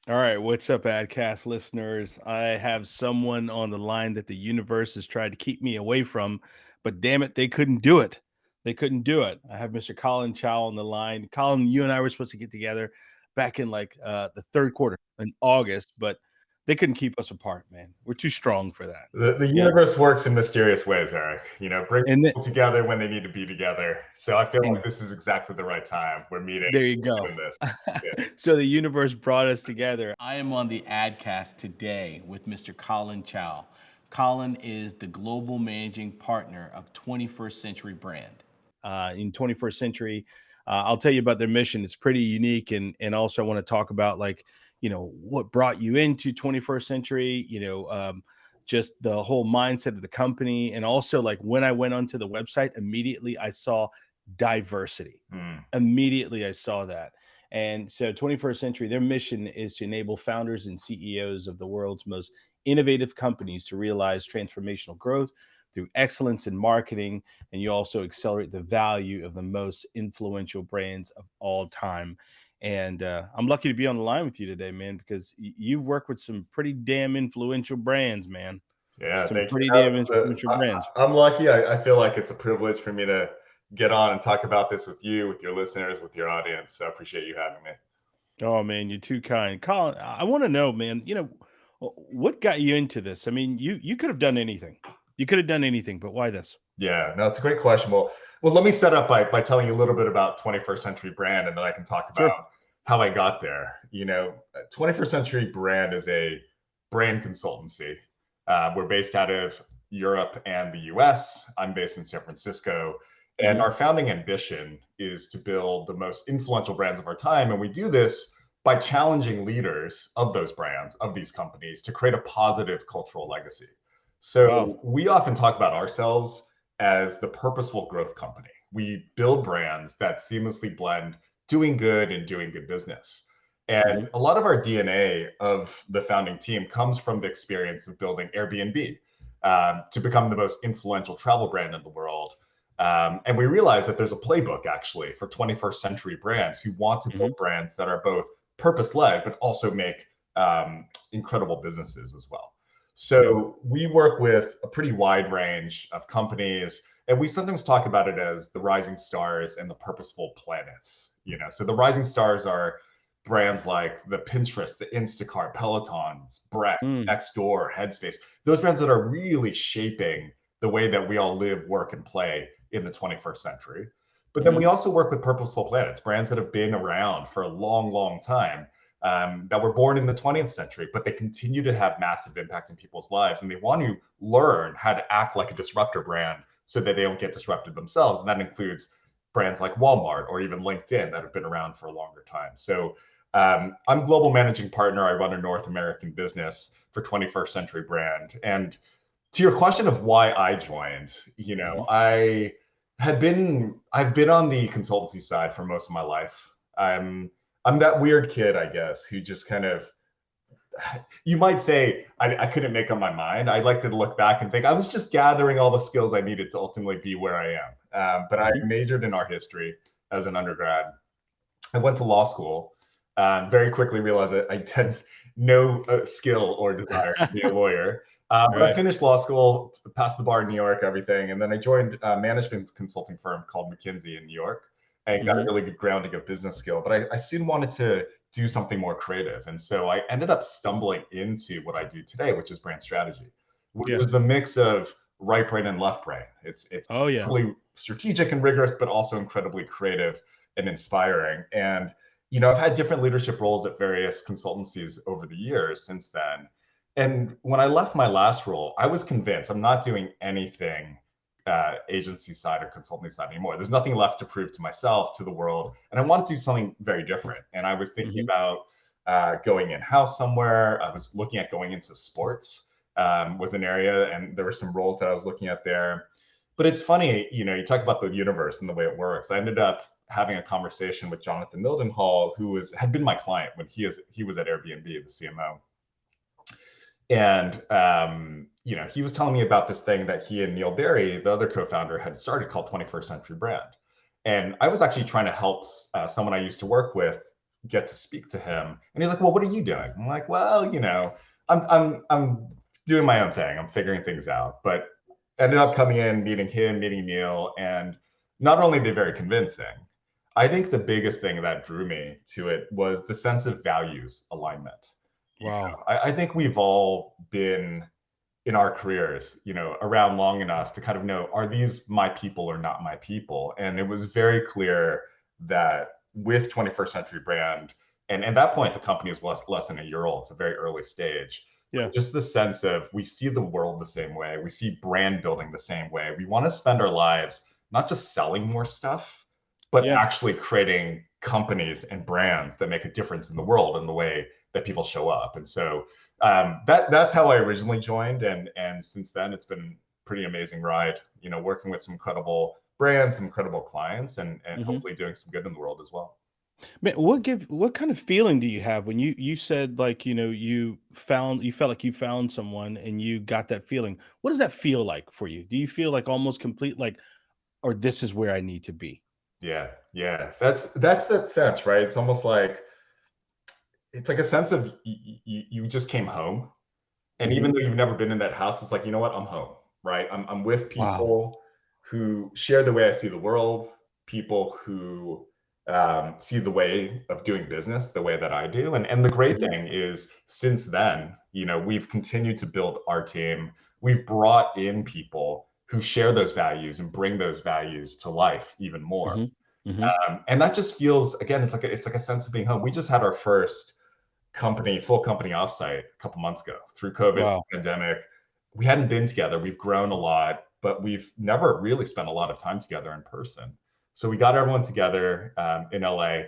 All right, what's up, AdCast listeners? I have someone on the line that the universe has tried to keep me away from, but damn it, they couldn't do it. They couldn't do it. I have Mr. Colin Chow on the line. Colin, you and I were supposed to get together back in the third quarter in August, but they couldn't keep us apart, man. We're too strong for that. The Yeah. universe works in mysterious ways, Eric. Bring And then, people together when they need to be together. So I feel like and this is exactly the right time. We're meeting, there you we're go. doing this. Yeah. So the universe brought us together. I am on the AdCast today with Mr. Colin Chow. Colin is the global managing partner of 21st Century Brand. In 21st Century, I'll tell you about their mission. It's pretty unique, and also I want to talk about what brought you into 21st Century. Just the whole mindset of the company, and also like when I went onto the website, immediately I saw diversity. Hmm. Immediately I saw that. And so 21st Century, their mission is to enable founders and CEOs of the world's most innovative companies to realize transformational growth through excellence in marketing. And you also accelerate the value of the most influential brands of all time. And I'm lucky to be on the line with you today, man, because you work with some pretty damn influential brands, man. Yeah, Some thank you. pretty damn influential brands. I'm lucky. I feel like it's a privilege for me to get on and talk about this with you, with your listeners, with your audience. So I appreciate you having me. Oh man, you're too kind, Colin. I want to know, man. What got you into this? I mean, you could have done anything. You could have done anything, but why this? Yeah, no, it's a great question. Well, let me set up by telling you a little bit about 21st Century Brand, and then I can talk Sure. about how I got there. 21st Century Brand is a brand consultancy. We're based out of Europe and the US. I'm based in San Francisco. And Hmm. our founding ambition is to build the most influential brands of our time. And we do this by challenging leaders of those brands, of these companies, to create a positive cultural legacy. Wow. So we often talk about ourselves as the purposeful growth company. We build brands that seamlessly blend doing good and doing good business. And Hmm. a lot of our DNA of the founding team comes from the experience of building Airbnb to become the most influential travel brand in the world. And we realize that there's a playbook actually for 21st century brands who want to build Hmm. brands that are both purpose led, but also make incredible businesses as well. Yeah. So we work with a pretty wide range of companies, and we sometimes talk about it as the rising stars and the purposeful planets. So the rising stars are brands like the Pinterest, the Instacart, Pelotons, Breck, Mm. Nextdoor, Headspace. Those brands that are really shaping the way that we all live, work, and play in the 21st century. But then we Hmm. also work with purposeful planets, brands that have been around for a long, long time, that were born in the 20th century, but they continue to have massive impact in people's lives. And they want to learn how to act like a disruptor brand so that they don't get disrupted themselves. And that includes brands like Walmart or even LinkedIn that have been around for a longer time. So I'm global managing partner. I run a North American business for 21st Century Brand. And to your question of why I joined, Hmm. I've been on the consultancy side for most of my life. I'm that weird kid, I guess, who just kind of, you might say I couldn't make up my mind. I like to look back and think I was just gathering all the skills I needed to ultimately be where I am. But I Hmm. majored in art history as an undergrad. I went to law school. Very quickly realized that I had no skill or desire to be a lawyer. But I Right. finished law school, passed the bar in New York, everything, and then I joined a management consulting firm called McKinsey in New York, and got a Hmm. really good grounding of business skill. But I soon wanted to do something more creative, and so I ended up stumbling into what I do today, which is brand strategy, which Yeah. is the mix of right brain and left brain. It's Oh yeah. incredibly strategic and rigorous, but also incredibly creative and inspiring. And I've had different leadership roles at various consultancies over the years since then. And when I left my last role, I was convinced I'm not doing anything agency side or consulting side anymore. There's nothing left to prove to myself, to the world, and I wanted to do something very different. And I was thinking Hmm. about going in house somewhere. I was looking at going into sports, was an area, and there were some roles that I was looking at there. But it's funny, you talk about the universe and the way it works. I ended up having a conversation with Jonathan Mildenhall, who had been my client when he was at Airbnb, the CMO. And he was telling me about this thing that he and Neil Barry, the other co-founder, had started called 21st Century Brand. And I was actually trying to help someone I used to work with get to speak to him. And he's like, well, what are you doing? I'm like, well, I'm doing my own thing. I'm figuring things out. But ended up coming in, meeting him, meeting Neil, and not only are they very convincing, I think the biggest thing that drew me to it was the sense of values alignment. Wow. I think we've all been in our careers, around long enough to kind of know, are these my people or not my people? And it was very clear that with 21st Century Brand, and at that point, the company is less than a year old. It's a very early stage. Yeah. Just the sense of we see the world the same way. We see brand building the same way. We want to spend our lives not just selling more stuff, but Yeah. actually creating companies and brands that make a difference in the world and the way that people show up. And so that's how I originally joined, and since then it's been pretty amazing ride. Working with some incredible brands, some incredible clients, and Hmm. hopefully doing some good in the world as well. Man, what kind of feeling do you have when you said, like, you felt like you found someone and you got that feeling? What does that feel like for you? Do you feel like almost complete, like, or this is where I need to be? Yeah, yeah, that's that sense, right? It's like a sense of you just came home. And even Hmm. though you've never been in that house, it's like, you know what? I'm home, right? I'm with Wow. people who share the way I see the world, people who see the way of doing business the way that I do. And the great Hmm. thing is, since then, we've continued to build our team. We've brought in people who share those values and bring those values to life even more. Hmm. Hmm. And that just feels, again, it's like a sense of being home. We just had our first full company offsite a couple months ago through COVID Wow. pandemic. We hadn't been together. We've grown a lot, but we've never really spent a lot of time together in person. So we got everyone together in LA,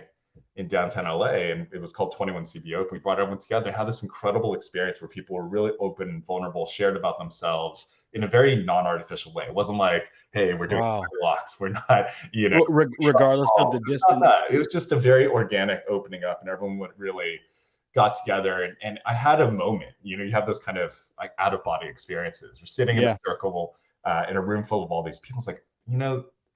in downtown LA, and it was called 21CB Open. We brought everyone together and had this incredible experience where people were really open and vulnerable, shared about themselves in a very non-artificial way. It wasn't like, hey, we're doing Wow. blocks. We're not, Well, regardless of calls. the It's not distance. that. It was just a very organic opening up, and everyone would really got together, and I had a moment. You have those kind of like out of body experiences. You're sitting in a Yeah. circle in a room full of all these people. It's like,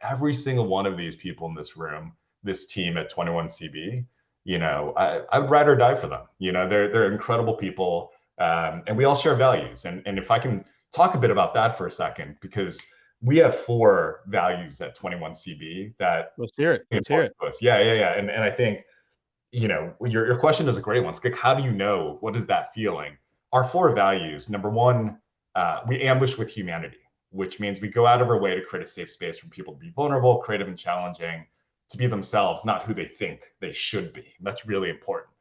every single one of these people in this room, this team at 21CB, I would ride or die for them. They're incredible people, and we all share values. And if I can talk a bit about that for a second, because we have 4 values at 21CB that Let's hear it. are Let's hear important it. to us. Yeah. And I think your question is a great one. It's like, how do you know? What is that feeling? Our 4 values. Number one, we ambush with humanity, which means we go out of our way to create a safe space for people to be vulnerable, creative, and challenging, to be themselves, not who they think they should be. That's really important.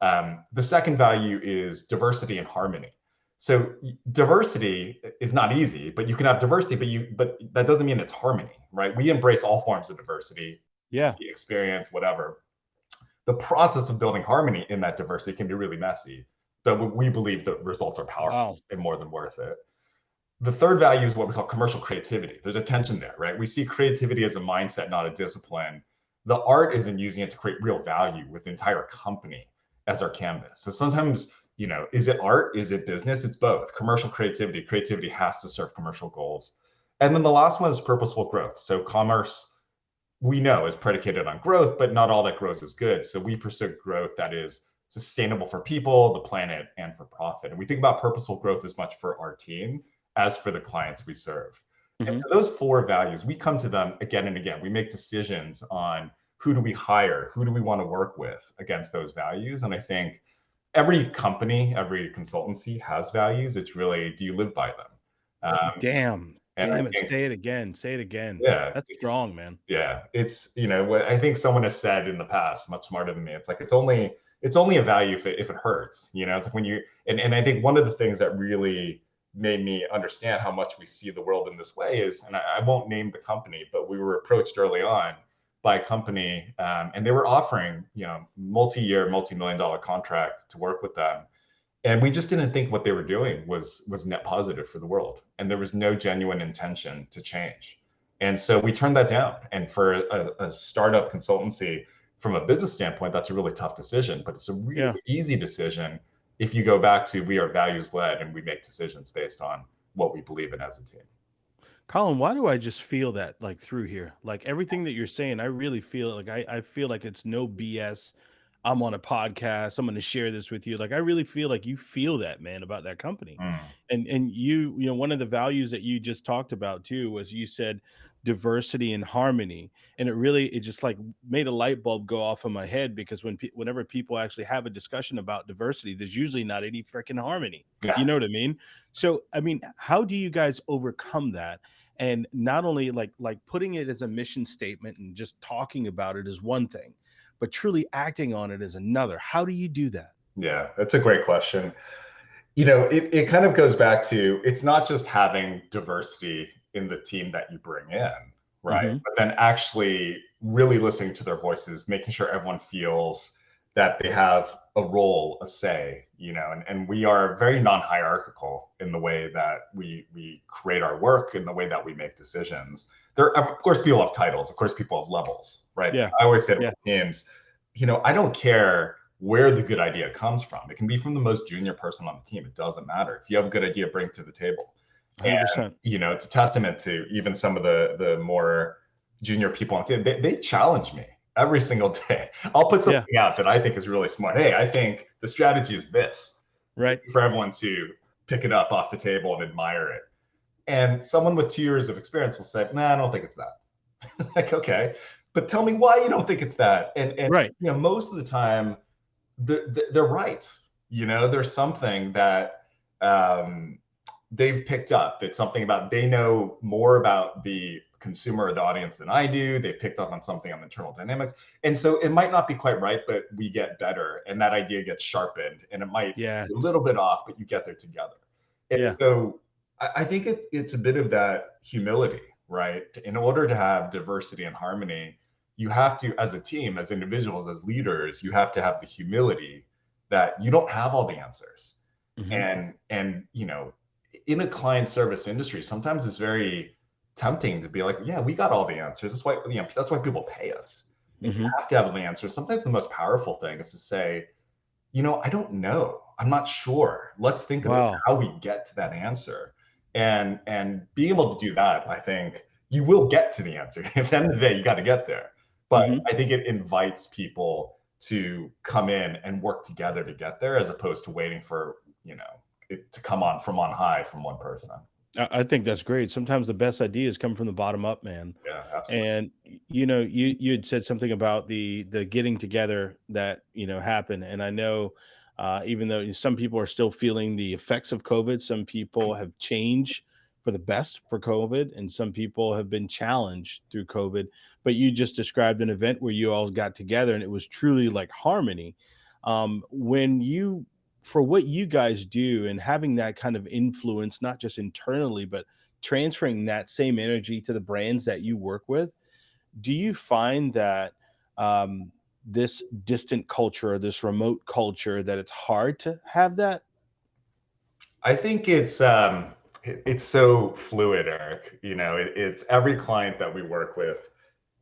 The second value is diversity and harmony. So diversity is not easy, but you can have diversity, but that doesn't mean it's harmony, right? We embrace all forms of diversity, Yeah. experience, whatever. The process of building harmony in that diversity can be really messy, but we believe the results are powerful Wow. and more than worth it. The third value is what we call commercial creativity. There's a tension there, right? We see creativity as a mindset, not a discipline. The art is in using it to create real value with the entire company as our canvas. So sometimes, is it art? Is it business? It's both. Commercial creativity. Creativity has to serve commercial goals. And then the last one is purposeful growth. So commerce, we know, is predicated on growth, but not all that growth is good. So we pursue growth that is sustainable for people, the planet, and for profit. And we think about purposeful growth as much for our team as for the clients we serve. And Hmm. so those 4 values, we come to them again and again. We make decisions on who do we hire, who do we want to work with against those values. And I think every company, every consultancy has values. It's really, do you live by them? Damn. And I Damn it. think, Say it again. Say it again. yeah, That's strong, man. it's what I think someone has said in the past, much smarter than me. It's like it's only a value if it hurts. It's like when you and I think one of the things that really made me understand how much we see the world in this way is, and I won't name the company, but we were approached early on by a company, and they were offering multi-year, multi-million-dollar contract to work with them, and we just didn't think what they were doing was net positive for the world, and there was no genuine intention to change. And so we turned that down. And for a startup consultancy, from a business standpoint, that's a really tough decision, but it's a really Yeah. easy decision if you go back to, we are values led and we make decisions based on what we believe in as a team. Colin, why do I just feel that, like, through here? Like, everything that you're saying, I really feel like I feel like it's no BS. I'm on a podcast, I'm going to share this with you. Like, I really feel like you feel that, man, about that company. Mm. And you know, one of the values that you just talked about too was you said diversity and harmony. And it just like made a light bulb go off in my head, because whenever people actually have a discussion about diversity, there's usually not any freaking harmony. You Yeah. know what I mean? So, I mean, how do you guys overcome that? And not only like putting it as a mission statement and just talking about it is one thing, but truly acting on it is another. How do you do that? Yeah, that's a great question. It kind of goes back to, it's not just having diversity in the team that you bring in, right? Mhm. But then actually really listening to their voices, making sure everyone feels that they have a role, a say, and we are very non-hierarchical in the way that we create our work, in the way that we make decisions. There, of course, people have titles, of course, people have levels, right? Yeah. I always say to Yeah. my teams, I don't care where the good idea comes from. It can be from the most junior person on the team. It doesn't matter. If you have a good idea, bring it to the table. And 100%. it's a testament to even some of the more junior people on the team. They challenge me every single day. I'll put Yeah. something out that I think is really smart. Hey, I think the strategy is this, Right. for everyone to pick it up off the table and admire it. And someone with 2 years of experience will say, "Nah, I don't think it's that." Like, okay, but tell me why you don't think it's that. And Right. most of the time, they're right. There's something that they've picked up. It's something about, they know more about the consumer or the audience than I do. They've picked up on something on internal dynamics. And so it might not be quite right, but we get better, and that idea gets sharpened, and it might Yes. be a little bit off, but you get there together. And Yeah. so I think it's a bit of that humility, right? In order to have diversity and harmony, you have to, as a team, as individuals, as leaders, you have to have the humility that you don't have all the answers. Mhm. And in a client service industry, sometimes it's very tempting to be like, yeah, we got all the answers. That's why people pay us. And you Mhm. have to have the answers. Sometimes the most powerful thing is to say, I don't know. I'm not sure. Let's think about Wow. how we get to that answer. And being able to do that, I think you will get to the answer. At the end of the day, you got to get there. But Mhm. I think it invites people to come in and work together to get there, as opposed to waiting for, it to come on from on high from one person. I think that's great. Sometimes the best ideas come from the bottom up, man. Yeah, absolutely. And you know, you had said something about the getting together that happened, and I know, even though some people are still feeling the effects of COVID, some people have changed for the best for COVID, and some people have been challenged through COVID. But you just described an event where you all got together, and it was truly like harmony. When you For what you guys do and having that kind of influence, not just internally, but transferring that same energy to the brands that you work with, do you find that this distant culture, this remote culture, that it's hard to have that? I think it's so fluid, Eric. It's every client that we work with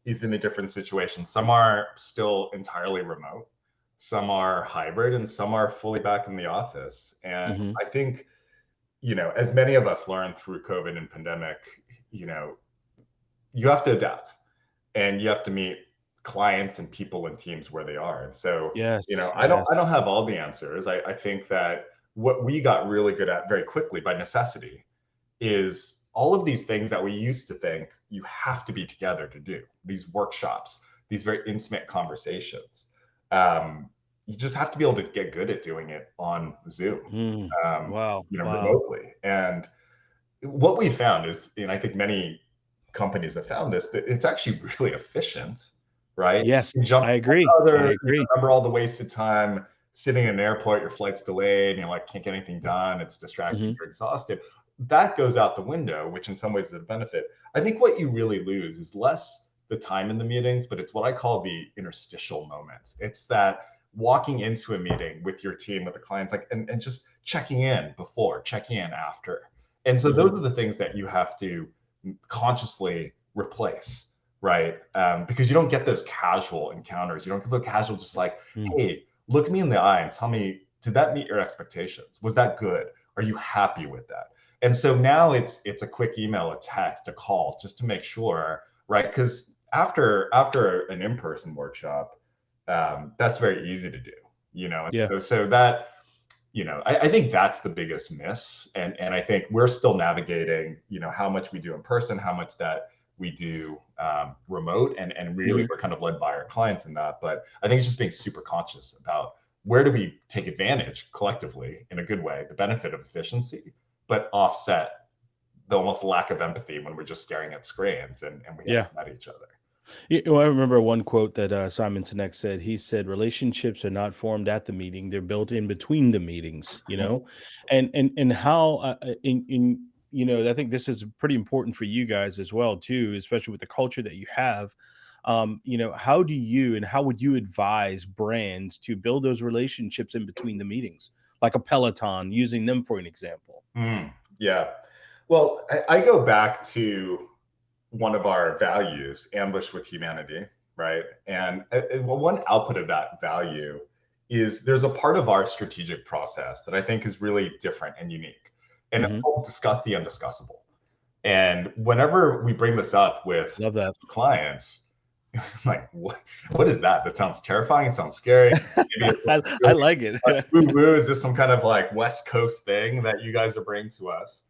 is in a different situation. Some are still entirely remote, some are hybrid, and some are fully back in the office. And Hmm. I think, as many of us learned through COVID and pandemic, you know, you have to adapt, and you have to meet clients and people and teams where they are. And so, Yes, I don't yes. I don't have all the answers. I think that what we got really good at very quickly by necessity is all of these things that we used to think you have to be together to do, these workshops, these very intimate conversations. You just have to be able to get good at doing it on Zoom, Mm, wow, wow. remotely. And what we found is, and I think many companies have found this, that it's actually really efficient, right? Yes, You jump I to agree. I other, agree. remember all the wasted time sitting in an airport, your flight's delayed, and you're like, can't get anything done, it's distracting, Hmm. you're exhausted. That goes out the window, which in some ways is a benefit. I think what you really lose is less the time in the meetings, but it's what I call the interstitial moments. It's that walking into a meeting with your team, with the clients, like, and just checking in before, checking in after. And so Hmm. those are the things that you have to consciously replace, right? Because you don't get those casual encounters. You don't get the casual, just like, Mm. hey, look me in the eye and tell me, did that meet your expectations? Was that good? Are you happy with that? And so now it's a quick email, a text, a call, just to make sure, right? Because after an in-person workshop, That's very easy to do, And Yeah. so that, I think that's the biggest miss. And I think we're still navigating, how much we do in person, how much that we do remote, and really we're kind of led by our clients in that. But I think it's just being super conscious about where do we take advantage collectively in a good way, the benefit of efficiency, but offset the almost lack of empathy when we're just staring at screens and we Yeah. haven't met each other. I remember one quote that Simon Sinek said. He said, "Relationships are not formed at the meeting; they're built in between the meetings." And how in I think this is pretty important for you guys as well too, especially with the culture that you have. How do you and how would you advise brands to build those relationships in between the meetings, like a Peloton, using them for an example? Yeah. Well, I go back to one of our values, ambush with humanity, right? And well, one output of that value is there's a part of our strategic process that I think is really different and unique. And it's Hmm. called discuss the undiscussable. And whenever we bring this up with Love that. clients, it's like, what is that? That sounds terrifying. It sounds scary. Maybe it's like I really like it. woo woo. Is this some kind of like West Coast thing that you guys are bringing to us?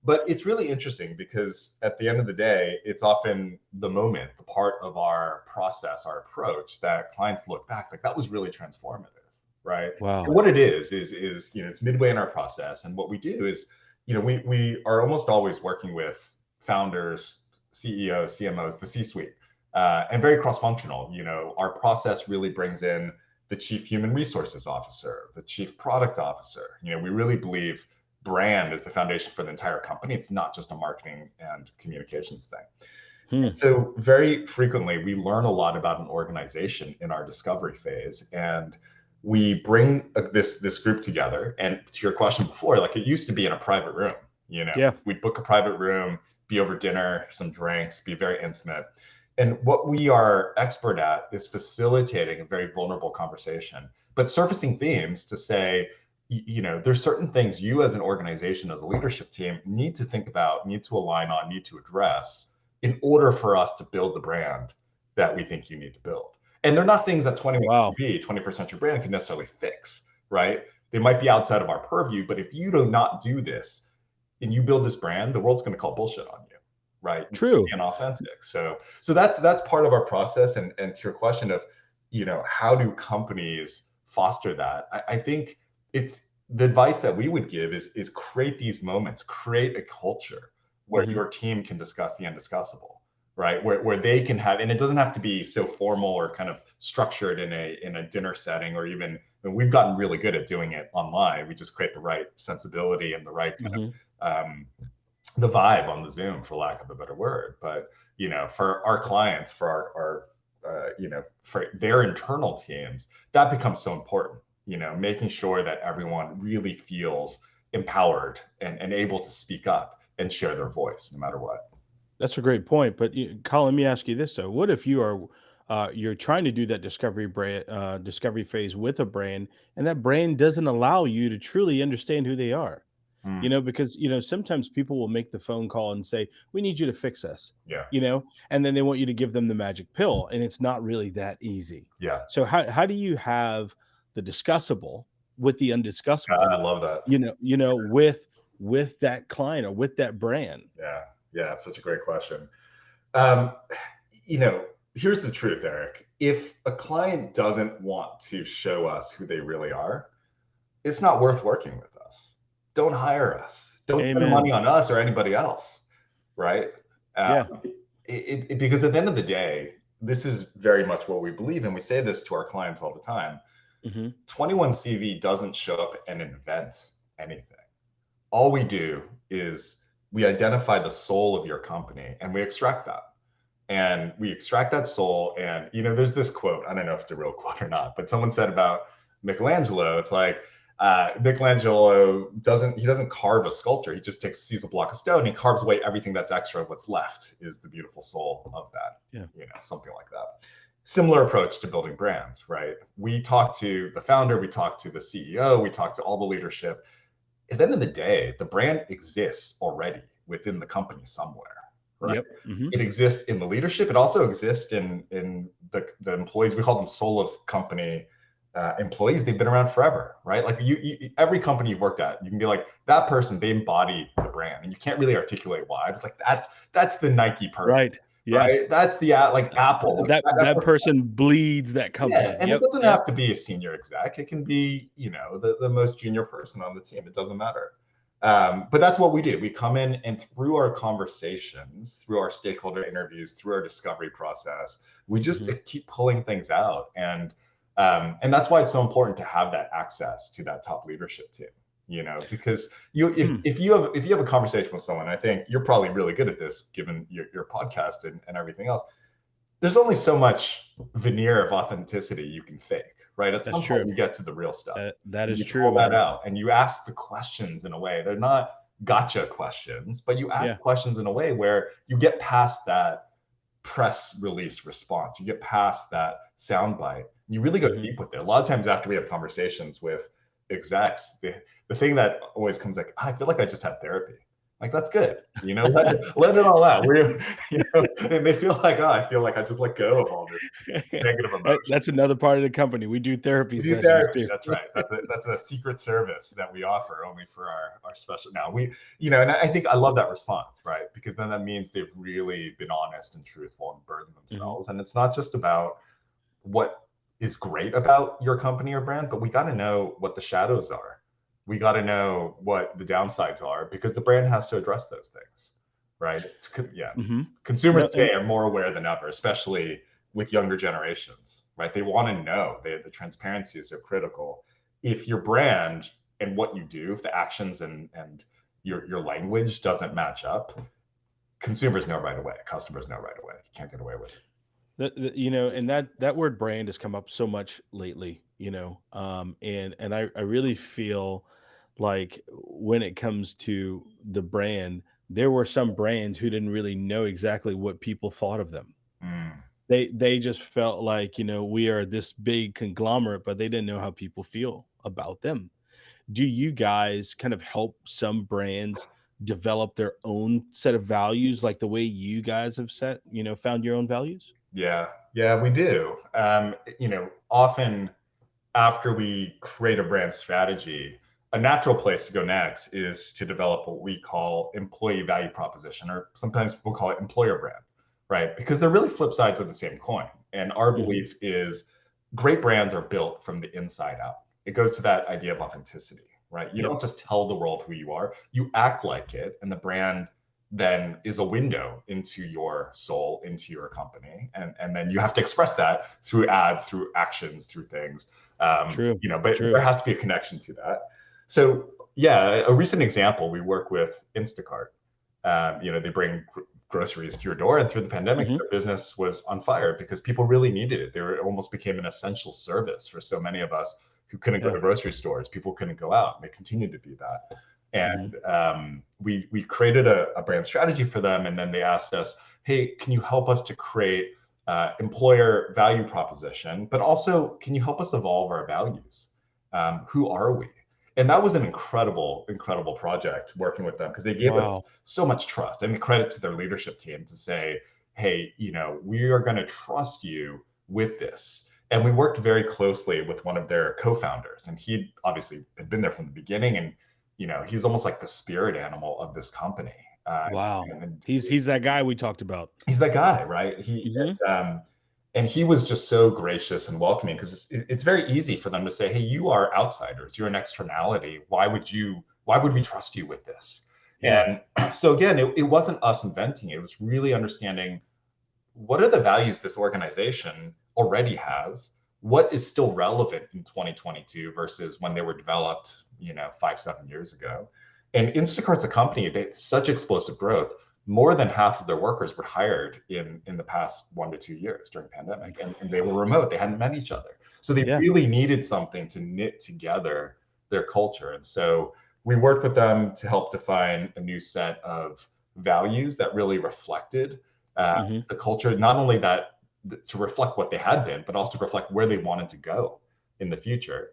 But it's really interesting because at the end of the day, it's often the moment, the part of our process, our approach that clients look back like that was really transformative, right? And Wow. what it is it's midway in our process, and what we do is, we are almost always working with founders, CEOs, CMOs, the C-suite, and very cross-functional. Our process really brings in the chief human resources officer, the chief product officer. We really believe brand is the foundation for the entire company. It's not just a marketing and communications thing. Hmm. So very frequently, we learn a lot about an organization in our discovery phase, and we bring this group together. And to your question before, like it used to be in a private room. Yeah. We'd book a private room, be over dinner, some drinks, be very intimate. And what we are expert at is facilitating a very vulnerable conversation, but surfacing themes to say, there's certain things you as an organization, as a leadership team, need to think about, need to align on, need to address in order for us to build the brand that we think you need to build. And they're not things that 21 Wow. TV, 21st Century Brand can necessarily fix, right? They might be outside of our purview, but if you do not do this and you build this brand, the world's going to call bullshit on you, right? True. And authentic. So that's part of our process. And to your question of, how do companies foster that? I think it's the advice that we would give is create these moments, create a culture where Mhm. your team can discuss the undiscussable, right? Where they can have, and it doesn't have to be so formal or kind of structured in a dinner setting, or even, we've gotten really good at doing it online. We just create the right sensibility and the right kind Mhm. of the vibe on the Zoom, for lack of a better word. But for our clients, for our for their internal teams, that becomes so important. Making sure that everyone really feels empowered and able to speak up and share their voice, no matter what. That's a great point. But Colin, let me ask you this though: what if you're trying to do that discovery phase with a brand, and that brand doesn't allow you to truly understand who they are? Mm, Because sometimes people will make the phone call and say, "We need you to fix us," yeah, and then they want you to give them the magic pill, and it's not really that easy. yeah, So how do you have the discussable with the undiscussable? I love that. With that client or with that brand. Yeah, yeah, it's such a great question. Um, you know, Here's the truth, Eric. If a client doesn't want to show us who they really are, it's not worth working with us. Don't hire us. Don't spend money Amen. on us or anybody else, right? Uh, Yeah. because at the end of the day, this is very much what we believe, and we say this to our clients all the time. Hmm. 21 CV doesn't show up and invent anything. All we do is we identify the soul of your company and we extract that. And we extract that soul. And, there's this quote, I don't know if it's a real quote or not, but someone said about Michelangelo, it's like, Michelangelo doesn't carve a sculpture. He just sees a block of stone and he carves away everything that's extra. What's left is the beautiful soul of that, Yeah. something like that. Similar approach to building brands, right? We talk to the founder, we talk to the CEO, we talk to all the leadership. At the end of the day, the brand exists already within the company somewhere. right? Yep. Mm-hmm. It exists in the leadership. It also exists in the employees. We call them soul of company employees. They've been around forever, right? Like every company you've worked at, you can be like, that person, they embody the brand, and you can't really articulate why. It's like that's the Nike person, Right. Yeah. right? That's the like Apple. Like, That person bleeds that yeah, company. and it Yep. doesn't Yep. have to be a senior exec. It can be, the most junior person on the team. It doesn't matter. But that's what we do. We come in, and through our conversations, through our stakeholder interviews, through our discovery process, we just keep pulling things out. And that's why it's so important to have that access to that top leadership team. Because if you have a conversation with someone, I think you're probably really good at this, given your podcast and everything else. There's only so much veneer of authenticity you can fake, right? At some point, you get to the real stuff. That is you true, pull man. that out, and you ask the questions in a way. They're not gotcha questions, but you ask questions in a way where you get past that press release response. You get past that soundbite. You really go deep with it. A lot of times after we have conversations with execs, the thing that always comes like, I feel like I just had therapy. Like, that's good. Let it all out. And they feel like, I feel like I just let go of all this negative emotion. That's another part of the company. We do therapy sessions therapy. too. That's right. That's a secret service that we offer only for our special. Now and I think I love that response, right? Because then that means they've really been honest and truthful and burdened themselves. And it's not just about what is great about your company or brand, but we got to know what the shadows are. We got to know what the downsides are, because the brand has to address those things, right? Consumers today are more aware than ever, especially with younger generations, right? They want to know. The transparency is so critical. If your brand and what you do, if the actions and your language doesn't match up, consumers know right away. Customers know right away. You can't get away with it. And that word brand has come up so much lately, and I really feel like when it comes to the brand, there were some brands who didn't really know exactly what people thought of them. They just felt like, we are this big conglomerate, but they didn't know how people feel about them. Do you guys kind of help some brands develop their own set of values, like the way you guys have found your own values? Yeah, we do. Often after we create a brand strategy, a natural place to go next is to develop what we call employee value proposition, or sometimes we'll call it employer brand, right? Because they're really flip sides of the same coin. And our belief is great brands are built from the inside out. It goes to that idea of authenticity, right? You don't just tell the world who you are, you act like it, and the brand then is a window into your soul, into your company. And then you have to express that through ads, through actions, through things. True. But there has to be a connection to that. So a recent example, we work with Instacart. They bring groceries to your door, and through the pandemic, their business was on fire because people really needed it. It almost became an essential service for so many of us who couldn't go to grocery stores. People couldn't go out. They continue to be that. And we created a brand strategy for them, and then they asked us, hey, can you help us to create employer value proposition, but also can you help us evolve our values? Who are we? And that was an incredible project working with them, because they gave us so much trust. And credit to their leadership team to say, hey, we are going to trust you with this. And we worked very closely with one of their co-founders, and he obviously had been there from the beginning, and he's almost like the spirit animal of this company. And he's that guy we talked about. He's that guy, right? And he was just so gracious and welcoming, because it's very easy for them to say, hey, you are outsiders, you're an externality. Why would we trust you with this? And so again, it wasn't us inventing it. It was really understanding what are the values this organization already has, what is still relevant in 2022 versus when they were developed, 5-7 years ago. And Instacart's a company, they had such explosive growth. More than half of their workers were hired in the past 1 to 2 years during the pandemic, and they were remote. They hadn't met each other. So they really needed something to knit together their culture. And so we worked with them to help define a new set of values that really reflected the culture, not only that to reflect what they had been, but also to reflect where they wanted to go in the future.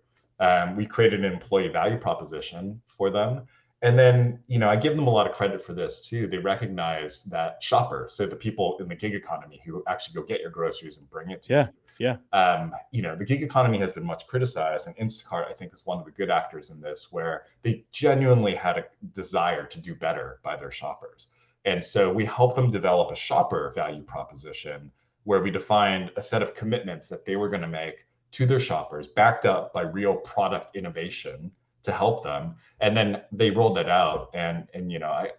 We created an employee value proposition for them. And then, I give them a lot of credit for this too. They recognize that shoppers, so the people in the gig economy who actually go get your groceries and bring it to Yeah. Yeah. the gig economy has been much criticized, and Instacart, I think, is one of the good actors in this, where they genuinely had a desire to do better by their shoppers. And so we helped them develop a shopper value proposition where we defined a set of commitments that they were going to make to their shoppers, backed up by real product innovation to help them. And then they rolled that out. And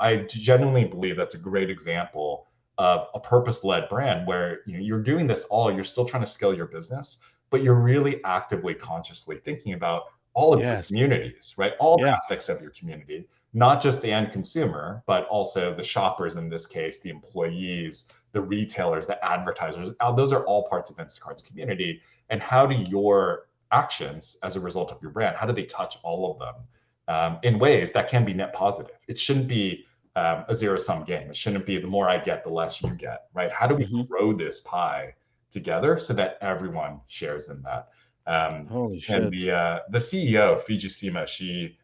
I genuinely believe that's a great example of a purpose-led brand where you're doing this you're still trying to scale your business, but you're really actively, consciously thinking about all of your Yes. communities, right? All Yeah. aspects of your community, not just the end consumer, but also the shoppers in this case, the employees, the retailers, the advertisers. Those are all parts of Instacart's community. And how do your actions as a result of your brand, how do they touch all of them in ways that can be net positive? It shouldn't be a zero-sum game. It shouldn't be the more I get, the less you get, right? How do we grow this pie together so that everyone shares in that? Holy And shit. the CEO, Fujisima, she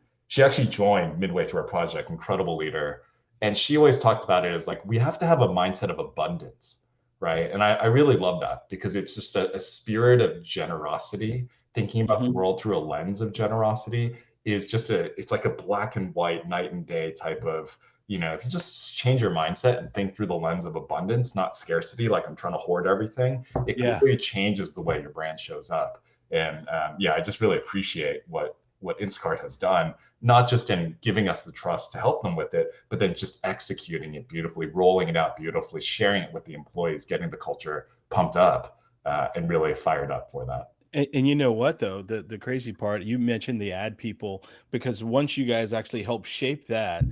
actually joined midway through our project, incredible leader. And she always talked about it as like, we have to have a mindset of abundance, right? And I really love that because it's just a spirit of generosity, thinking about the Hmm. world through a lens of generosity is it's like a black and white, night and day type of, if you just change your mindset and think through the lens of abundance, not scarcity, like I'm trying to hoard everything, it Yeah. completely changes the way your brand shows up. And yeah, I just really appreciate what Instacart has done, not just in giving us the trust to help them with it, but then just executing it beautifully, rolling it out beautifully, sharing it with the employees, getting the culture pumped up and really fired up for that. And you know what though? The crazy part, you mentioned the ad people, because once you guys actually help shape that,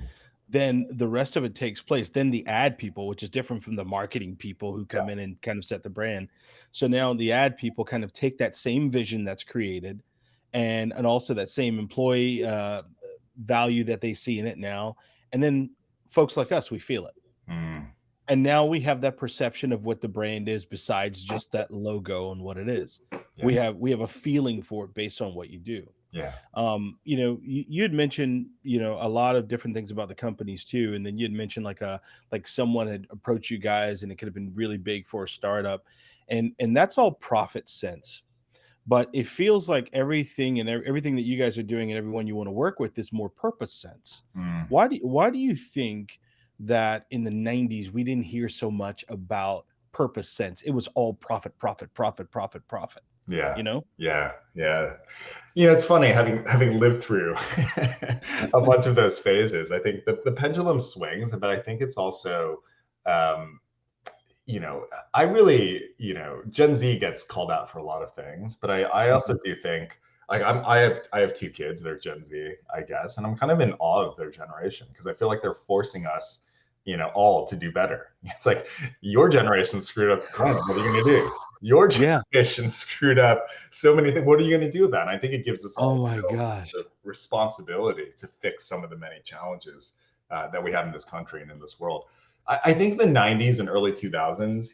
then the rest of it takes place. Then the ad people, which is different from the marketing people who Yeah. come in and kind of set the brand. So now the ad people kind of take that same vision that's created and also that same employee value that they see in it now. And then folks like us, we feel it. Mm, And now we have that perception of what the brand is besides just that logo and what it is. yeah. We have a feeling for it based on what you do. Yeah. You had mentioned, a lot of different things about the companies too, and then you had mentioned like someone had approached you guys, and it could have been really big for a startup, and that's all profit sense. But it feels like everything and everything that you guys are doing and everyone you want to work with is more purpose sense. Mm, Why do you think that in the 90s we didn't hear so much about purpose sense? It was all profit, profit, profit, profit, profit, yeah. you know? Yeah. Yeah. It's funny having lived through a bunch of those phases. I think the pendulum swings, but I think it's also, um, you know, I really, Gen Z gets called out for a lot of things, but I also Mhm. do think like I have two kids that are Gen Z, I guess, and I'm kind of in awe of their generation because I feel like they're forcing us, all to do better. It's like your generation screwed up the planet. What are you going to do? Your Yeah. generation screwed up so many things. What are you going to do about it? And I think it gives us all Oh my the gosh. responsibility to fix some of the many challenges that we have in this country and in this world. I think the 90s and early 2000s,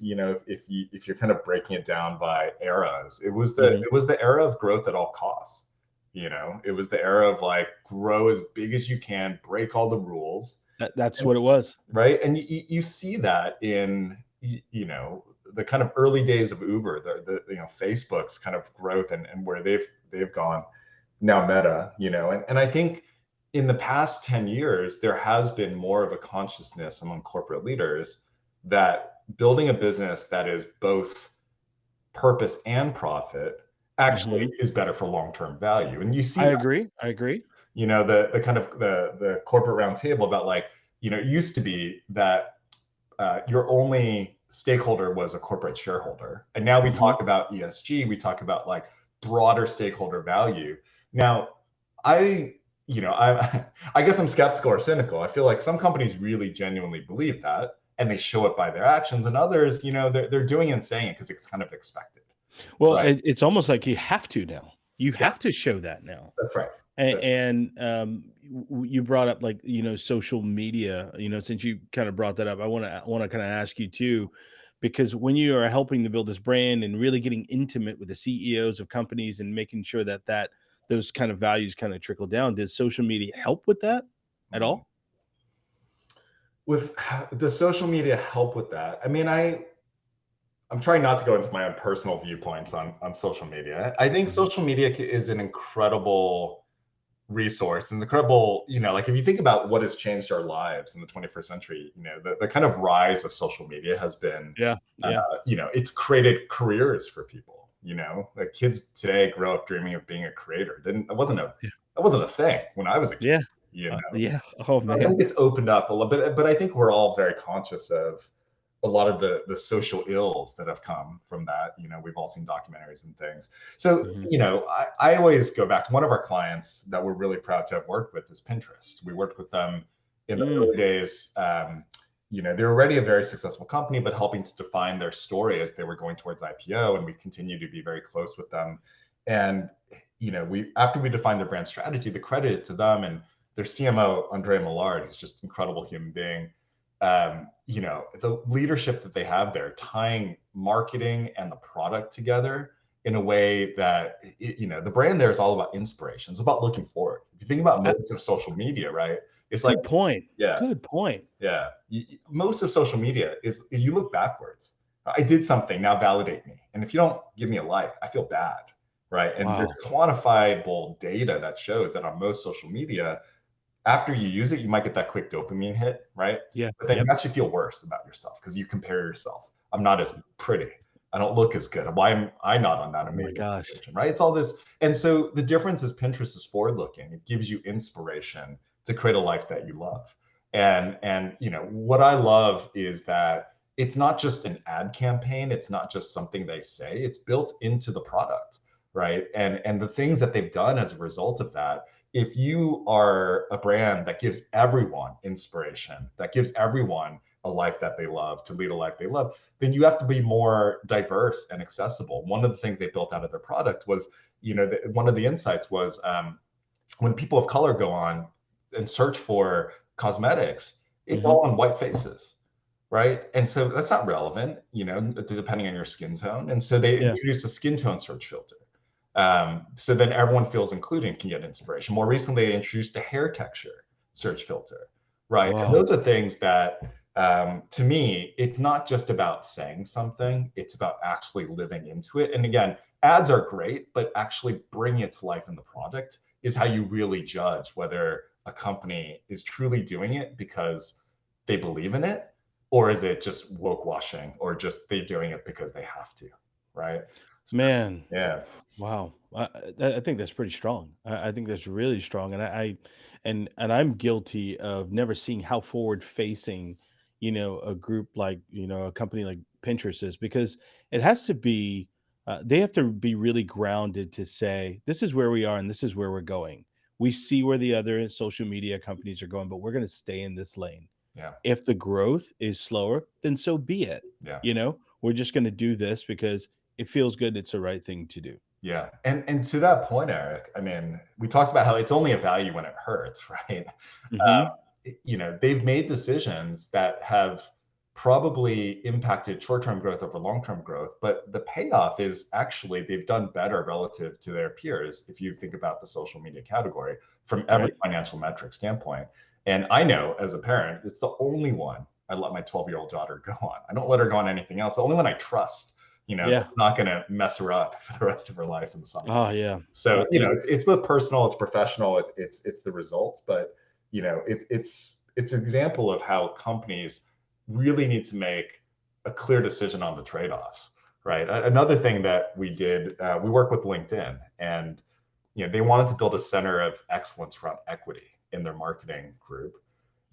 if you're kind of breaking it down by eras, it was the Mhm. it was the era of growth at all costs. It was the era of like grow as big as you can, break all the rules, That's what it was. right? And you see that in the kind of early days of Uber, the Facebook's kind of growth and where they've gone now Meta, and I think in the past 10 years, there has been more of a consciousness among corporate leaders that building a business that is both purpose and profit actually Mhm. is better for long-term value. And you see I that, agree. I agree. the kind of the corporate roundtable about like, it used to be that your only stakeholder was a corporate shareholder. And now we Mhm. talk about ESG, we talk about like broader stakeholder value. Now, I, I guess I'm skeptical or cynical. I feel like some companies really genuinely believe that and they show it by their actions, and others, they're doing and saying it because it's kind of expected. Well, Right. it's almost like you have to now. You Yeah, have to show that now. that's right. That's You brought up like, social media, since you kind of brought that up, I want to kind of ask you too, because when you are helping to build this brand and really getting intimate with the CEOs of companies and making sure that those kind of values kind of trickle down, does social media help with that? at all? With does social media help with that? I mean, I'm trying not to go into my own personal viewpoints on social media. I think Mhm. social media is an incredible resource, and incredible, like if you think about what has changed our lives in the 21st century, the kind of rise of social media has been, Yeah, yeah, it's created careers for people. Like kids today grow up dreaming of being a creator. Didn't yeah, that wasn't a thing when I was a kid. yeah, You know, yeah. Oh, I man. think it's opened up a little bit, but I think we're all very conscious of a lot of the social ills that have come from that. We've all seen documentaries and things. So, Mhm. I always go back to one of our clients that we're really proud to have worked with is Pinterest. We worked with them in the Mm, early days. They're already a very successful company, but helping to define their story as they were going towards IPO, and we continue to be very close with them. And we after we defined their brand strategy, the credit is to them and their CMO, Andrea Millard, is just an incredible human being. The leadership that they have there, tying marketing and the product together in a way that, the brand there is all about inspiration. It's about looking forward. If you think about uh, most of social media, right? It's like, good point. yeah, Good point. yeah. Most of social media is you look backwards. I did something, now validate me. And if you don't give me a like, I feel bad, right? And there's Wow. quantifiable data that shows that on most social media, after you use it, you might get that quick dopamine hit, right? Yeah, But then you yep. actually feel worse about yourself because you compare yourself. I'm not as pretty. I don't look as good. Why am I not on that Oh my amazing gosh. position, right? It's all this. And so the difference is Pinterest is forward looking. It gives you inspiration to create a life that you love. And what I love is that it's not just an ad campaign. It's not just something they say. It's built into the product, right? And the things that they've done as a result of that, if you are a brand that gives everyone inspiration, that gives everyone a life that they love, to lead a life they love, then you have to be more diverse and accessible. One of the things they built out of their product was, one of the insights was, when people of color go on and search for cosmetics, it's Mhm. all on white faces, right? And so that's not relevant, depending on your skin tone. And so they Yeah. introduced a skin tone search filter. So then everyone feels included and can get inspiration. More recently, they introduced a hair texture search filter, right? And Wow. those are things that, to me, it's not just about saying something, it's about actually living into it. And again, ads are great, but actually bringing it to life in the product is how you really judge whether a company is truly doing it because they believe in it, or is it just woke washing, or just they're doing it because they have to, right? So, Man. yeah. Wow, I think that's pretty strong. I think that's really strong, and and I'm guilty of never seeing how forward facing, a group like a company like Pinterest is because it has to be. They have to be really grounded to say this is where we are and this is where we're going. We see where the other social media companies are going, but we're going to stay in this lane. Yeah. If the growth is slower, then so be it. Yeah. We're just going to do this because it feels good. It's the right thing to do. Yeah. And to that point, Eric, I mean, we talked about how it's only a value when it hurts, right? Mhm. They've made decisions that have probably impacted short-term growth over long-term growth, but the payoff is actually they've done better relative to their peers if you think about the social media category from every Right? financial metric standpoint. And I know as a parent, it's the only one I let my 12-year-old daughter go on. I don't let her go on anything else. The only one I trust, Yeah. that's not going to mess her up for the rest of her life in some way. Oh, yeah. So, And it's both personal, it's professional, it's the results, but it's an example of how companies really need to make a clear decision on the trade-offs, right? Another thing that we did, we work with LinkedIn, and they wanted to build a center of excellence around equity in their marketing group,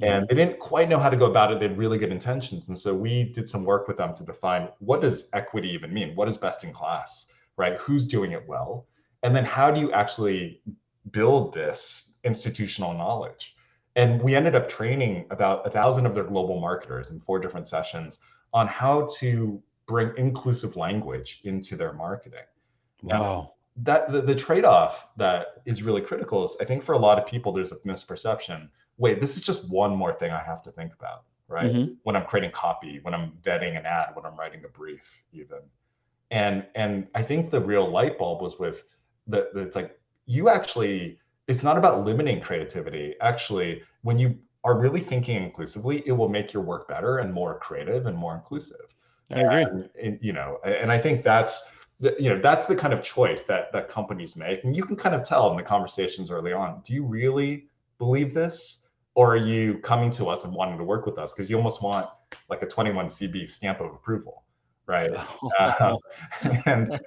and mhm. they didn't quite know how to go about it. They had really good intentions, and so we did some work with them to define what does equity even mean, what is best in class, right? Who's doing it well, and then how do you actually build this institutional knowledge. And we ended up training about 1,000 of their global marketers in 4 different sessions on how to bring inclusive language into their marketing. Now, Wow. that the trade-off that is really critical is, I think for a lot of people, there's a misperception. Wait, this is just one more thing I have to think about, right? Mhm. When I'm creating copy, when I'm vetting an ad, when I'm writing a brief, even. And I think the real light bulb was with it's like you actually it's not about limiting creativity. Actually, when you are really thinking inclusively, it will make your work better and more creative and more inclusive. I agree. And I think that's the kind of choice that companies make. And you can kind of tell in the conversations early on, do you really believe this? Or are you coming to us and wanting to work with us? Because you almost want like a 21CB stamp of approval, right? Uh, and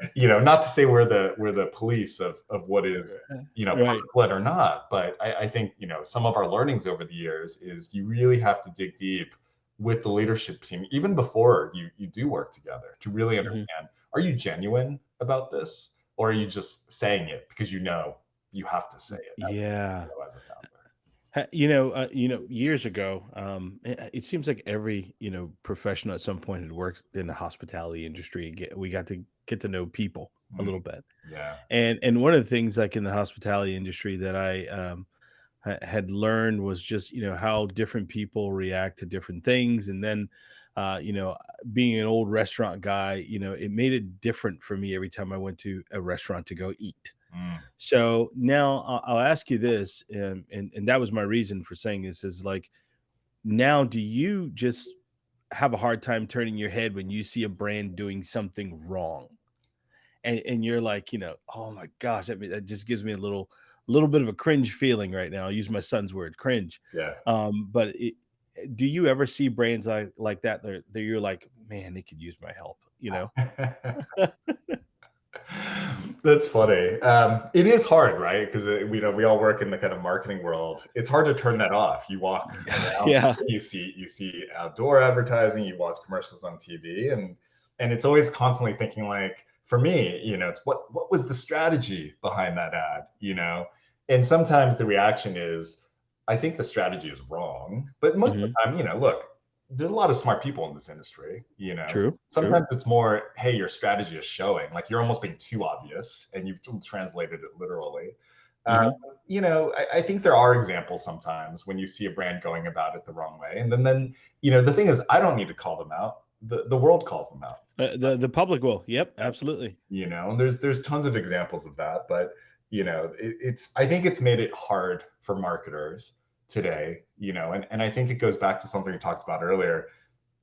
not to say we're the police of what is Right. purpose-led or not, but I think some of our learnings over the years is you really have to dig deep with the leadership team, even before you do work together, to really understand, are you genuine about this, or are you just saying it because you have to say it Yeah. as a founder? Years ago, it seems like every professional at some point had worked in the hospitality industry. We got to get to know people a Mm, little bit, yeah. and one of the things like in the hospitality industry that I had learned was just how different people react to different things, and then being an old restaurant guy, it made it different for me every time I went to a restaurant to go eat. Mm. So now I'll ask you this, and that was my reason for saying this is like, now do you just have a hard time turning your head when you see a brand doing something wrong? And you're like, oh my gosh, that just gives me a little bit of a cringe feeling right now. I'll use my son's word, cringe. Yeah. But do you ever see brands like that that you're like, man, they could use my help, That's funny. It is hard, right? Because we all work in the kind of marketing world. It's hard to turn that off. You walk around, Yeah. you see outdoor advertising, you watch commercials on TV, and it's always constantly thinking like, for me, it's what was the strategy behind that ad, And sometimes the reaction is, I think the strategy is wrong, but most of the Hmm. time, look, there's a lot of smart people in this industry. True. True. Sometimes it's more, hey, your strategy is showing, like you're almost being too obvious and you've translated it literally. Uh, Hmm. I think there are examples sometimes when you see a brand going about it the wrong way. And then the thing is, I don't need to call them out. The world calls them out. The public will. Yep. Absolutely. And there's tons of examples of that, but I think it's made it hard for marketers today, and I think it goes back to something we talked about earlier.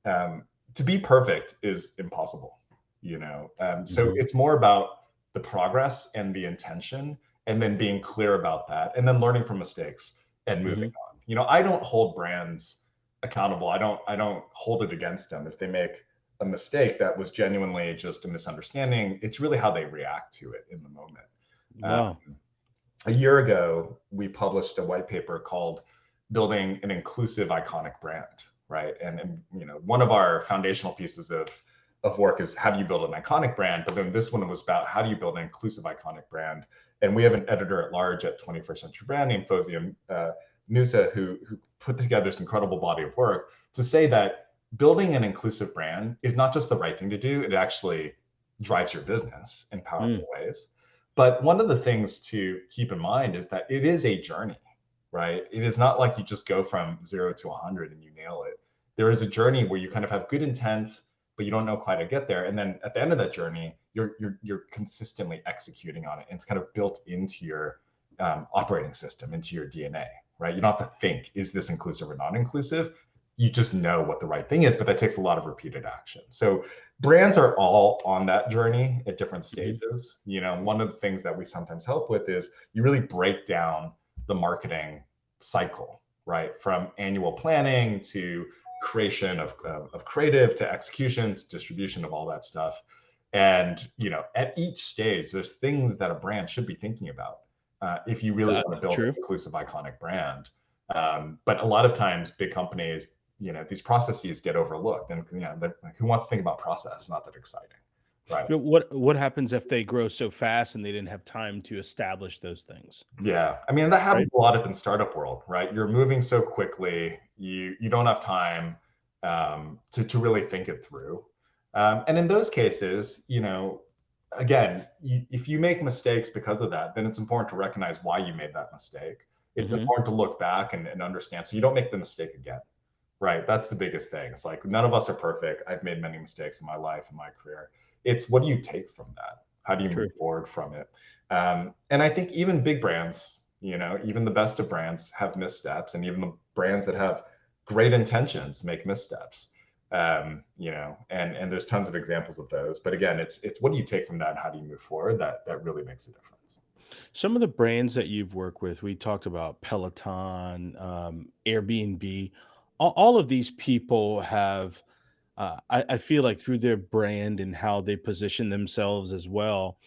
To be perfect is impossible, so Hmm. it's more about the progress and the intention, and then being clear about that, and then learning from mistakes and moving Hmm. on. I don't hold brands accountable. I don't hold it against them if they make a mistake that was genuinely just a misunderstanding. It's really how they react to it in the moment. Wow. A year ago, we published a white paper called "Building an Inclusive Iconic Brand." Right, and one of our foundational pieces of work is how do you build an iconic brand, but then this one was about how do you build an inclusive iconic brand. And we have an editor at large at 21st Century Brand named Fozia Musa, who put together this incredible body of work to say that building an inclusive brand is not just the right thing to do, it actually drives your business in Mm. powerful ways. But one of the things to keep in mind is that it is a journey, right? It is not like you just go from 0 to 100 and you nail it. There is a journey where you kind of have good intent, but you don't know quite how to get there. And then at the end of that journey, you're consistently executing on it. And it's kind of built into your operating system, into your DNA, right? You don't have to think, is this inclusive or not inclusive? You just know what the right thing is, but that takes a lot of repeated action. So brands are all on that journey at different Hmm. stages. One of the things that we sometimes help with is you really break down the marketing cycle, right? From annual planning to creation of creative to execution to distribution of all that stuff. And at each stage, there's things that a brand should be thinking about if you really want to build an True. inclusive, iconic brand. But a lot of times, big companies, these processes get overlooked, and like, who wants to think about process? Not that exciting, right? What happens if they grow so fast and they didn't have time to establish those things? Yeah, I mean that happens Right. a lot up in startup world, right? You're moving so quickly, you don't have time to really think it through. And in those cases, again, if you make mistakes because of that, then it's important to recognize why you made that mistake. It's Hmm. important to look back and understand so you don't make the mistake again, right? That's the biggest thing. It's like none of us are perfect. I've made many mistakes in my life and my career. It's what do you take from that? How do you move True. forward from it? And I think even big brands, Even the best of brands have missteps, and even the brands that have great intentions make missteps. And there's tons of examples of those. But again, it's what do you take from that and how do you move forward? That really makes a difference. Some of the brands that you've worked with, we talked about Peloton, Airbnb. All of these people have, I feel like through their brand and how they position themselves as well,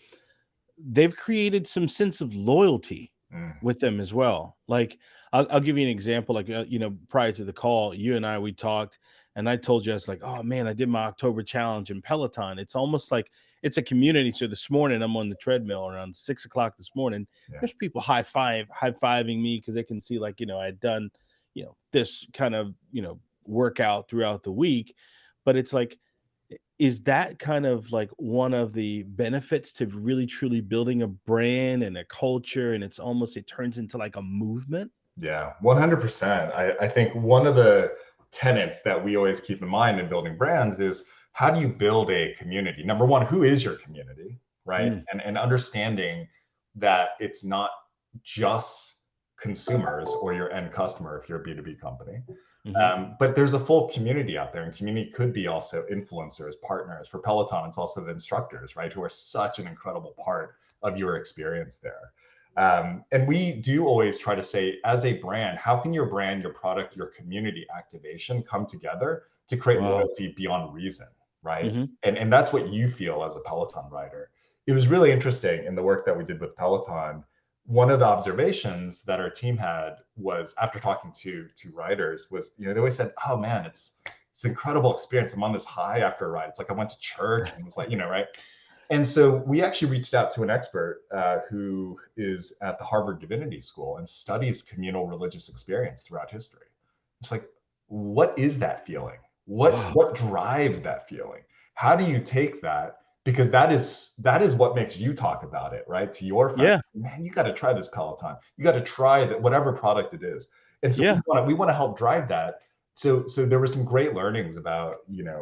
they've created some sense of loyalty Mm, with them as well. Like, I'll give you an example. Like, prior to the call, you and I, we talked, and I told you, I was like, oh man, I did my October challenge in Peloton. It's almost like it's a community. So this morning, I'm on the treadmill around 6 o'clock this morning. yeah. There's people high fiving me because they can see, like, I had done, this kind of, workout throughout the week. But it's like, is that kind of like one of the benefits to really truly building a brand and a culture, and it turns into like a movement? Yeah, 100%. I think one of the tenets that we always keep in mind in building brands is how do you build a community? Number one, who is your community, right? Mm, And understanding that it's not just consumers or your end customer if you're a B2B company. mhm. But there's a full community out there, and community could be also influencers, partners. For Peloton, it's also the instructors, right, who are such an incredible part of your experience there. And we do always try to say, as a brand, how can your brand, your product, your community activation come together to create Wow. loyalty beyond reason, right? Mhm. And that's what you feel as a Peloton rider. It was really interesting in the work that we did with Peloton. One of the observations that our team had was after talking to riders was, they always said, oh man, it's an incredible experience. I'm on this high after a ride. It's like I went to church and it's like, right? And so we actually reached out to an expert who is at the Harvard Divinity School and studies communal religious experience throughout history. It's like, what is that feeling? What Wow. what drives that feeling? How do you take that? Because that is what makes you talk about it, right? To your friends, Yeah. man, you got to try this Peloton. You got to try that, whatever product it is. And so Yeah. we want to help drive that. So there were some great learnings about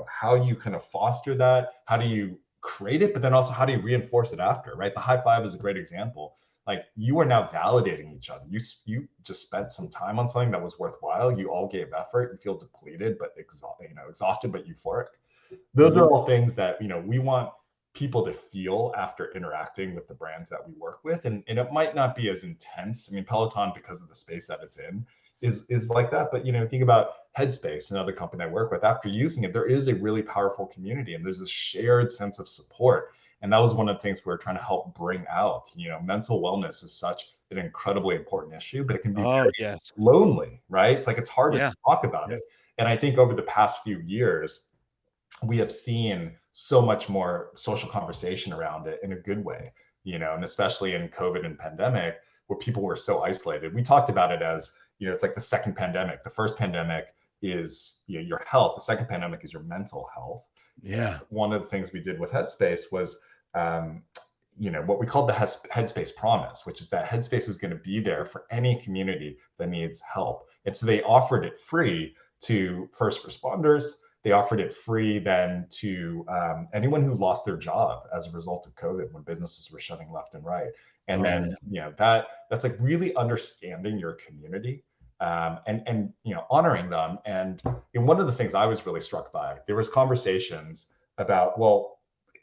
how you kind of foster that, how do you create it, but then also how do you reinforce it after, right? The high five is a great example. Like, you are now validating each other. You just spent some time on something that was worthwhile. You all gave effort. You feel depleted but exhausted but euphoric. Those are Mhm. all things that we want people to feel after interacting with the brands that we work with, and it might not be as intense. I mean, Peloton, because of the space that it's in, is like that. But think about Headspace, another company I work with. After using it, there is a really powerful community, and there's a shared sense of support. And that was one of the things we were trying to help bring out. Mental wellness is such an incredibly important issue, but it can be Oh, very yes. lonely, right? It's like it's hard to Yeah. talk about Yeah. it. And I think over the past few years, we have seen so much more social conversation around it in a good way, and especially in COVID and pandemic, where people were so isolated. We talked about it as, it's like the second pandemic. The first pandemic is your health. The second pandemic is your mental health. Yeah. One of the things we did with Headspace was, what we called the Headspace promise, which is that Headspace is going to be there for any community that needs help. And so they offered it free to first responders. They offered it free then to anyone who lost their job as a result of COVID, when businesses were shutting left and right. And Oh, then man. that's like really understanding your community, and honoring them. And one of the things I was really struck by, there was conversations about, well,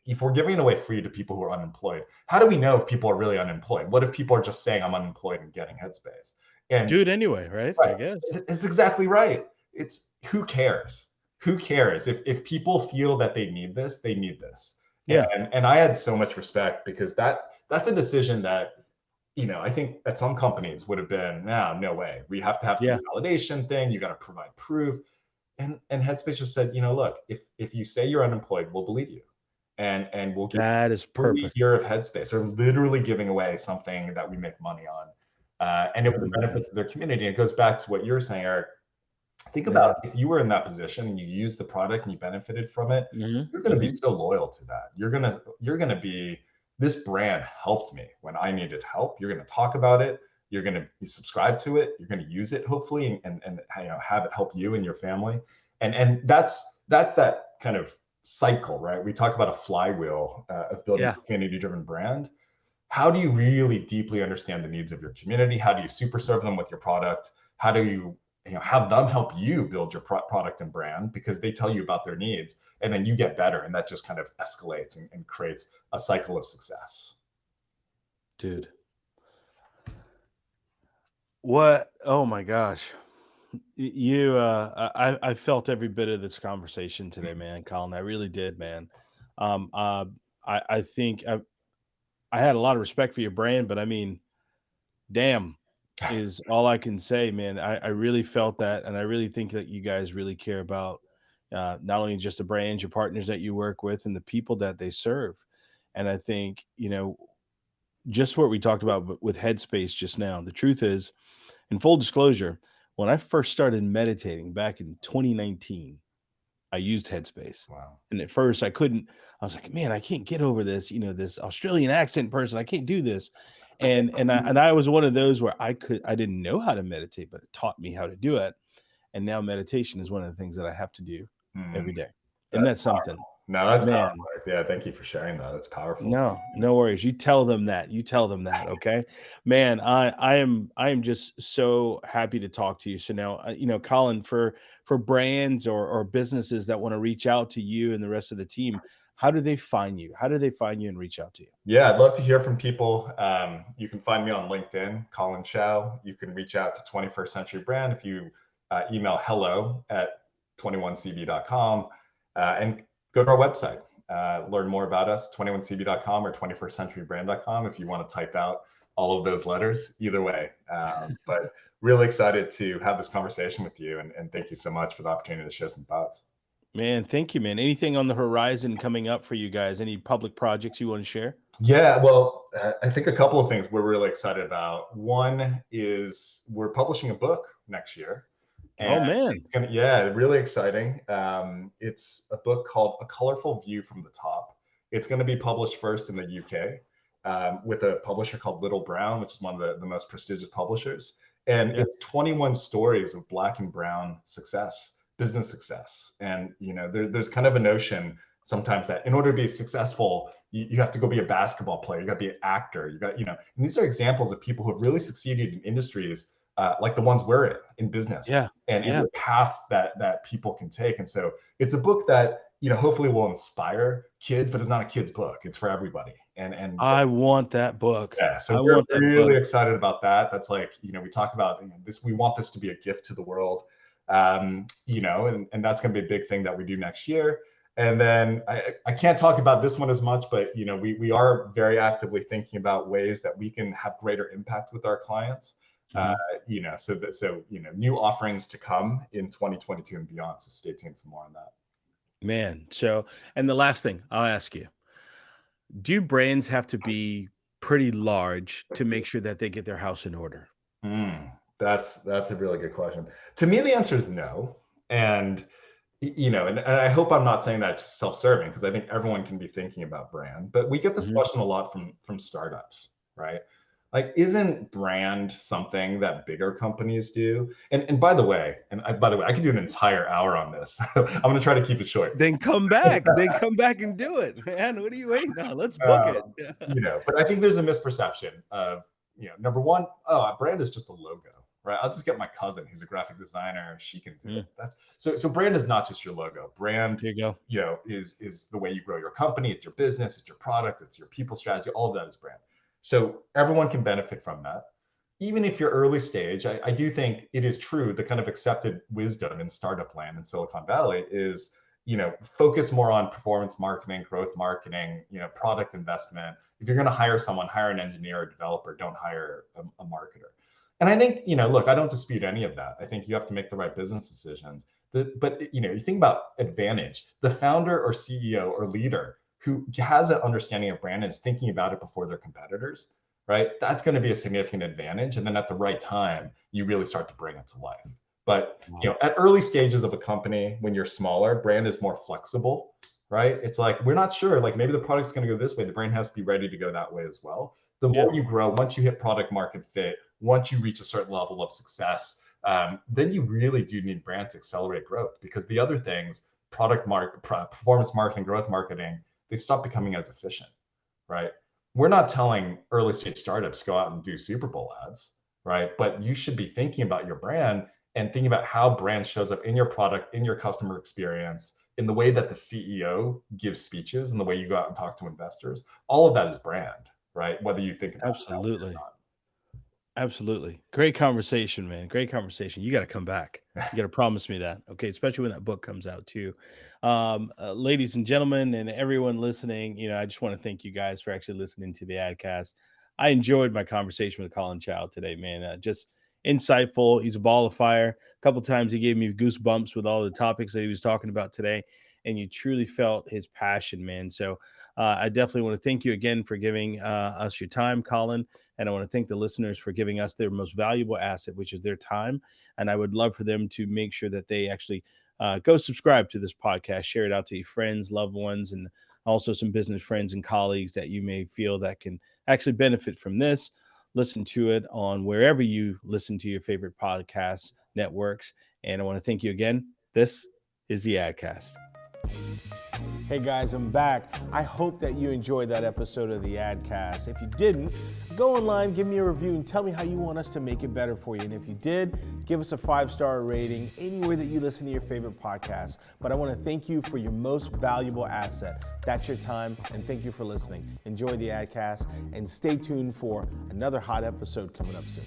if we're giving it away free to people who are unemployed, how do we know if people are really unemployed? What if people are just saying I'm unemployed and getting Headspace? And Do it anyway, right? right, I guess. it's exactly right. It's who cares? Who cares if people feel that they need this? They need this. Yeah. And I had so much respect, because that's a decision that I think that some companies would have been, no way. We have to have some Yeah. validation thing. You got to provide proof. And Headspace just said, look, if you say you're unemployed, we'll believe you, and we'll give That is you a free purpose. year of Headspace. They're literally giving away something that we make money on, and it was Oh, a man. benefit to their community. And it goes back to what you were saying, Eric. Think Yeah. about if you were in that position and you used the product and you benefited from it. Mhm. You're going to be Mhm. so loyal to that. You're going to be, this brand helped me when I needed help. You're going to talk about it. You're going to subscribe to it. You're going to use it, hopefully, and have it help you and your family. And that's that kind of cycle, right? We talk about a flywheel of building Yeah. a community driven brand. how do you really deeply understand the needs of your community? How do you super serve them with your product? How do you know, have them help you build your product and brand because they tell you about their needs, and then you get better, and that just kind of escalates and creates a cycle of success. Dude. What? Oh my gosh. You, I felt every bit of this conversation today, man, Colin. I really did, man. Um, uh, I think I had a lot of respect for your brand, but I mean, damn, is all I can say, man. I really felt that, and I really think that you guys really care about not only just the brands, your partners that you work with, and the people that they serve. And I think, just what we talked about with Headspace just now. The truth is, in full disclosure, when I first started meditating back in 2019, I used Headspace. Wow. And at first I couldn't, I was like, man, I can't get over this, this Australian accent person. I can't do this. And I was one of those where I didn't know how to meditate, but it taught me how to do it. And now meditation is one of the things that I have to do Mm, every day. And that's that's something, No, that's powerful. man. Yeah, thank you for sharing that. That's powerful. No, no worries. You tell them that. You tell them that, okay? Man, I am just so happy to talk to you. So now, Colin, for brands or businesses that want to reach out to you and the rest of the team, how do they find you? How do they find you and reach out to you? Yeah, I'd love to hear from people. You can find me on LinkedIn, Colin Chow. You can reach out to 21st Century Brand if you email hello@21cb.com and go to our website. Learn more about us, 21cb.com or 21stcenturybrand.com if you want to type out all of those letters, either way. But really excited to have this conversation with you. And thank you so much for the opportunity to share some thoughts. Man, thank you, man. Anything on the horizon coming up for you guys? Any public projects you want to share? Yeah, well, I think a couple of things we're really excited about. One is we're publishing a book next year, and Oh man. yeah, really exciting. It's a book called A Colorful View from the Top. It's going to be published first in the UK with a publisher called Little Brown, which is one of the most prestigious publishers. And Yeah. it's 21 stories of Black and Brown success, business success. And there's kind of a notion sometimes that in order to be successful, you have to go be a basketball player, you got to be an actor, and these are examples of people who have really succeeded in industries like the ones we're in business, Yeah. and Yeah. the paths that people can take. And so it's a book that hopefully will inspire kids, but it's not a kid's book. It's for everybody. And I want that book. yeah, so I we're want that really book. excited about that. That's like, we talk about this, we want this to be a gift to the world. And that's going to be a big thing that we do next year. And then I can't talk about this one as much, but we are very actively thinking about ways that we can have greater impact with our clients. Mhm. New offerings to come in 2022 and beyond. So stay tuned for more on that. Man, and the last thing I'll ask you, do brands have to be pretty large to make sure that they get their house in order? That's a really good question. To me, the answer is no. And and I hope I'm not saying that just self-serving, because I think everyone can be thinking about brand. But we get this Mhm. question a lot from startups, right? Like, isn't brand something that bigger companies do? And by the way, I could do an entire hour on this. I'm going to try to keep it short. Then come back. Then come back and do it, man. What are you waiting on? Let's book it. Um, but I think there's a misperception of, number one, oh, a brand is just a logo, right? I'll just get my cousin who's a graphic designer. She can do Mm, it. That's so brand is not just your logo. Brand, there you go. is the way you grow your company. It's your business, it's your product, it's your people strategy. All of that is brand. So everyone can benefit from that. Even if you're early stage, I do think it is true. The kind of accepted wisdom in startup land in Silicon Valley is, focus more on performance marketing, growth marketing, product investment. If you're going to hire someone, hire an engineer or developer, don't hire a marketer. And I think, look, I don't dispute any of that. I think you have to make the right business decisions. But you think about advantage, the founder or CEO or leader who has an understanding of brand and is thinking about it before their competitors, right? That's going to be a significant advantage. And then at the right time, you really start to bring it to life. But Wow. at early stages of a company, when you're smaller, brand is more flexible, right? It's like, we're not sure, like maybe the product's going to go this way. The brand has to be ready to go that way as well. The Yeah. more you grow, once you hit product market fit, once you reach a certain level of success, then you really do need brand to accelerate growth, because the other things, performance marketing, growth marketing, they stop becoming as efficient, right? we're not telling early stage startups to go out and do Super Bowl ads, right? But you should be thinking about your brand and thinking about how brand shows up in your product, in your customer experience, in the way that the CEO gives speeches and the way you go out and talk to investors. All of that is brand, right? Whether you think about it that way or Absolutely. not. Absolutely. Great conversation, man. Great conversation. You got to come back. You got to promise me that. Okay. Especially when that book comes out, too. Ladies and gentlemen, and everyone listening, I just want to thank you guys for actually listening to the AdCast. I enjoyed my conversation with Colin Chow today, man. Just insightful. He's a ball of fire. A couple times he gave me goosebumps with all the topics that he was talking about today. And you truly felt his passion, man. So I definitely want to thank you again for giving us your time, Colin. And I want to thank the listeners for giving us their most valuable asset, which is their time. And I would love for them to make sure that they actually go subscribe to this podcast, share it out to your friends, loved ones, and also some business friends and colleagues that you may feel that can actually benefit from this. Listen to it on wherever you listen to your favorite podcast networks. And I want to thank you again. This is the AdCast. Hey guys, I'm back. I hope that you enjoyed that episode of the AdCast. If you didn't, go online, give me a review, and tell me how you want us to make it better for you. And if you did, give us a 5-star rating anywhere that you listen to your favorite podcast. But I want to thank you for your most valuable asset. That's your time, and thank you for listening. Enjoy the AdCast, and stay tuned for another hot episode coming up soon.